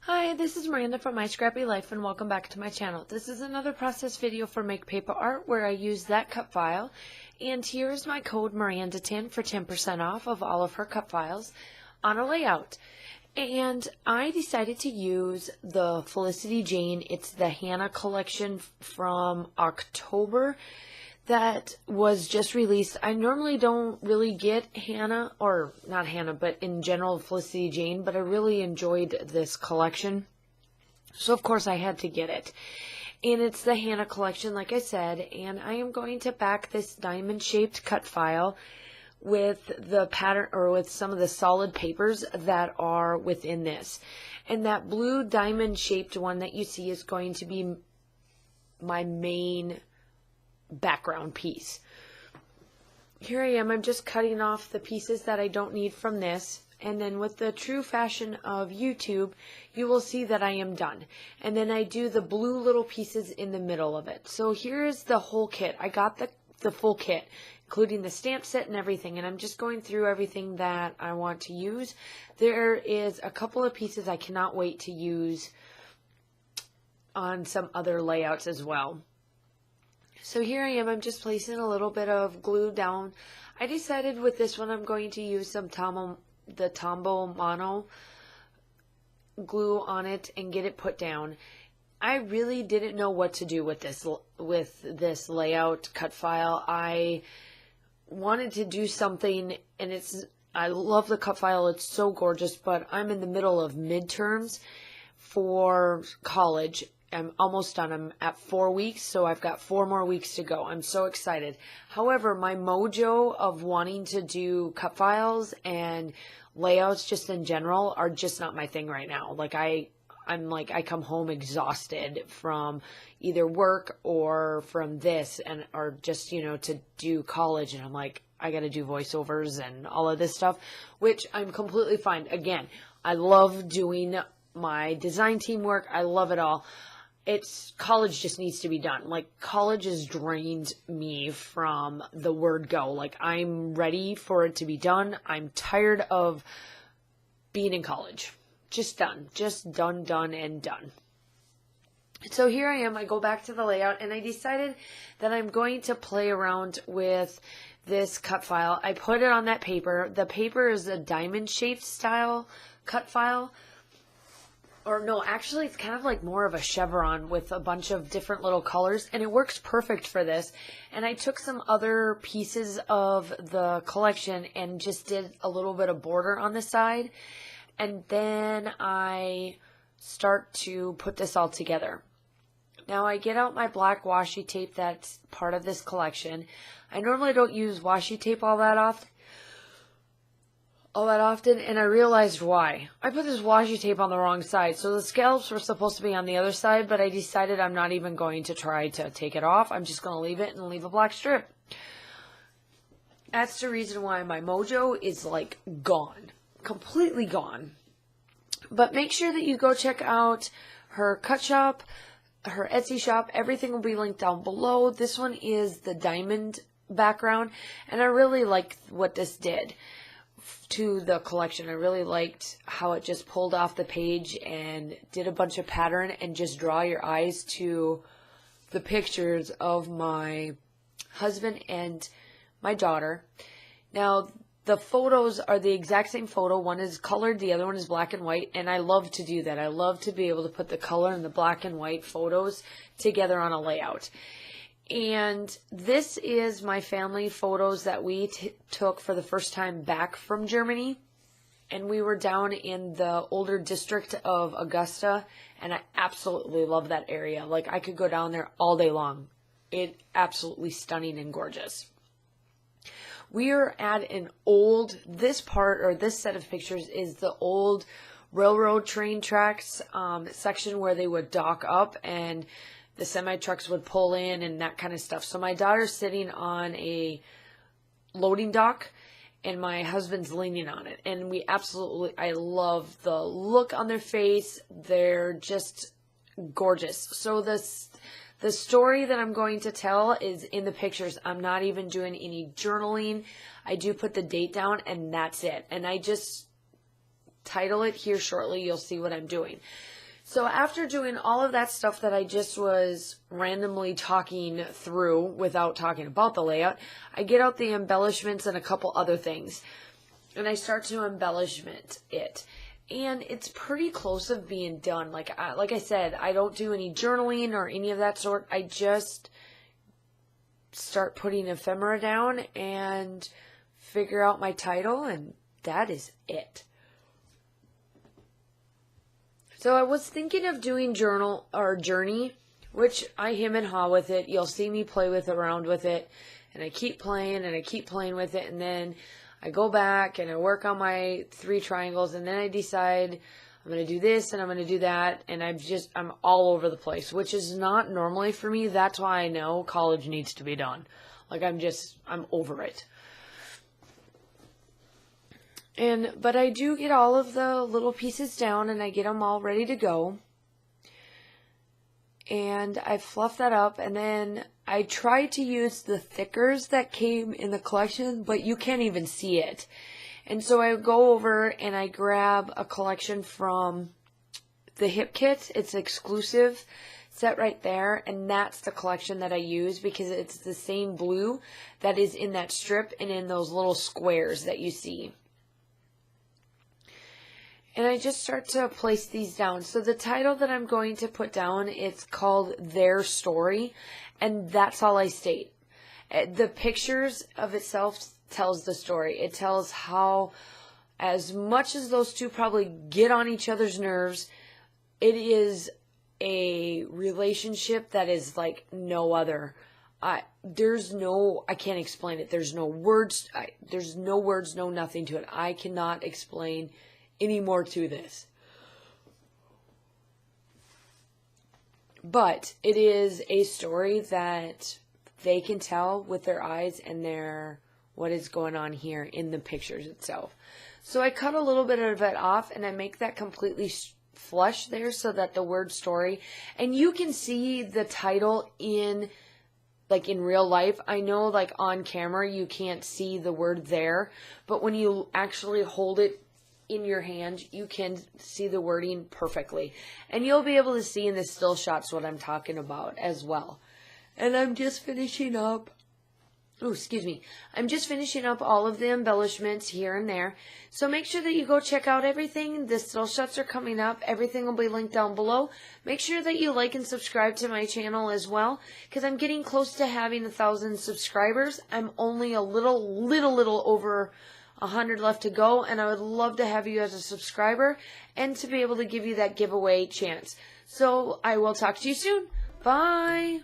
Hi, this is Miranda from My Scrappy Life and welcome back to my channel. This is another process video for Make Paper Art where I use that cut file. And here is my code Miranda10 for 10% off of all of her cut files on a layout. And I decided to use the Felicity Jane. It's the Hannah collection from October that was just released. I normally don't really get Hannah, or not Hannah, but in general Felicity Jane, but I really enjoyed this collection. So of course I had to get it. And it's the Hannah collection, like I said, and I am going to back this diamond shaped cut file with the pattern, or with some of the solid papers that are within this. And that blue diamond shaped one that you see is going to be my main background piece. Here I am, I'm just cutting off the pieces that I don't need from this, and then with the true fashion of YouTube, you will see that I am done. And then I do the blue little pieces in the middle of it. So here is the whole kit. I got the full kit, including the stamp set and everything, and I'm just going through everything that I want to use. There is a couple of pieces I cannot wait to use on some other layouts as well. So here I am, I'm just placing a little bit of glue down. I decided with this one I'm going to use some the Tombow Mono glue on it and get it put down. I really didn't know what to do with this layout cut file. I wanted to do something, and I love the cut file, it's so gorgeous, but I'm in the middle of midterms for college. I'm almost done. I'm at 4 weeks, so I've got 4 more weeks to go. I'm so excited. However, my mojo of wanting to do cut files and layouts just in general are just not my thing right now. Like I come home exhausted from either work or from this, and or just, to do college, and I'm like, I got to do voiceovers and all of this stuff, which I'm completely fine. Again, I love doing my design team work. I love it all. College just needs to be done. Like, college has drained me from the word go. Like, I'm ready for it to be done. I'm tired of being in college. Just done. Just done, and done. So here I am. I go back to the layout, and I decided that I'm going to play around with this cut file. I put it on that paper. The paper is a diamond-shaped style cut file. Or no, actually it's kind of like more of a chevron with a bunch of different little colors, and it works perfect for this. And I took some other pieces of the collection and just did a little bit of border on the side, and then I start to put this all together. Now I get out my black washi tape that's part of this collection. I normally don't use washi tape all that often, and I realized why. I put this washi tape on the wrong side, so the scallops were supposed to be on the other side, but I decided I'm not even going to try to take it off. I'm just going to leave it and leave a black strip. That's the reason why my mojo is like gone, completely gone. But make sure that you go check out her cut shop, her Etsy shop. Everything will be linked down below. This one is the diamond background, and I really like what this did to the collection. I really liked how it just pulled off the page and did a bunch of pattern and just draw your eyes to the pictures of my husband and my daughter. Now the photos are the exact same photo. One is colored, the other one is black and white, and I love to do that. I love to be able to put the color and the black and white photos together on a layout. And this is my family photos that we took for the first time back from Germany. And we were down in the older district of Augusta, and I absolutely love that area. Like, I could go down there all day long. It's absolutely stunning and gorgeous. We are at an old, this set of pictures is the old railroad train tracks section where they would dock up and the semi-trucks would pull in and that kind of stuff. So my daughter's sitting on a loading dock and my husband's leaning on it. And I love the look on their face. They're just gorgeous. So the story that I'm going to tell is in the pictures. I'm not even doing any journaling. I do put the date down and that's it. And I just title it here shortly. You'll see what I'm doing. So after doing all of that stuff that I just was randomly talking through without talking about the layout, I get out the embellishments and a couple other things. And I start to embellishment it. And it's pretty close of being done. Like I said, I don't do any journaling or any of that sort. I just start putting ephemera down and figure out my title, and that is it. So I was thinking of doing journal or journey, which I hem and haw with it. You'll see me play around with it, and I keep playing and I keep playing with it, and then I go back and I work on my 3 triangles, and then I decide I'm going to do this and I'm going to do that, and I'm all over the place, which is not normally for me. That's why I know college needs to be done. Like I'm over it. But I do get all of the little pieces down, and I get them all ready to go. And I fluff that up, and then I try to use the thickers that came in the collection, but you can't even see it. And so I go over and I grab a collection from the Hip Kit. It's exclusive set right there, and that's the collection that I use because it's the same blue that is in that strip and in those little squares that you see. And I just start to place these down. So the title that I'm going to put down, it's called Their Story, and that's all I state. The pictures of itself tells the story. It tells how, as much as those two probably get on each other's nerves, it is a relationship that is like no other. I can't explain it. There's no words, no nothing to it. I cannot explain any more to this. But it is a story that they can tell with their eyes and what is going on here in the pictures itself. So I cut a little bit of it off, and I make that completely flush there so that the word story, and you can see the title in real life. I know like on camera you can't see the word there, but when you actually hold it in your hand, you can see the wording perfectly. And you'll be able to see in the still shots what I'm talking about as well. And I'm just finishing up, I'm just finishing up all of the embellishments here and there. So make sure that you go check out everything. The still shots are coming up. Everything will be linked down below. Make sure that you like and subscribe to my channel as well, because I'm getting close to having 1,000 subscribers. I'm only a little over 100 left to go, and I would love to have you as a subscriber and to be able to give you that giveaway chance. So I will talk to you soon. Bye.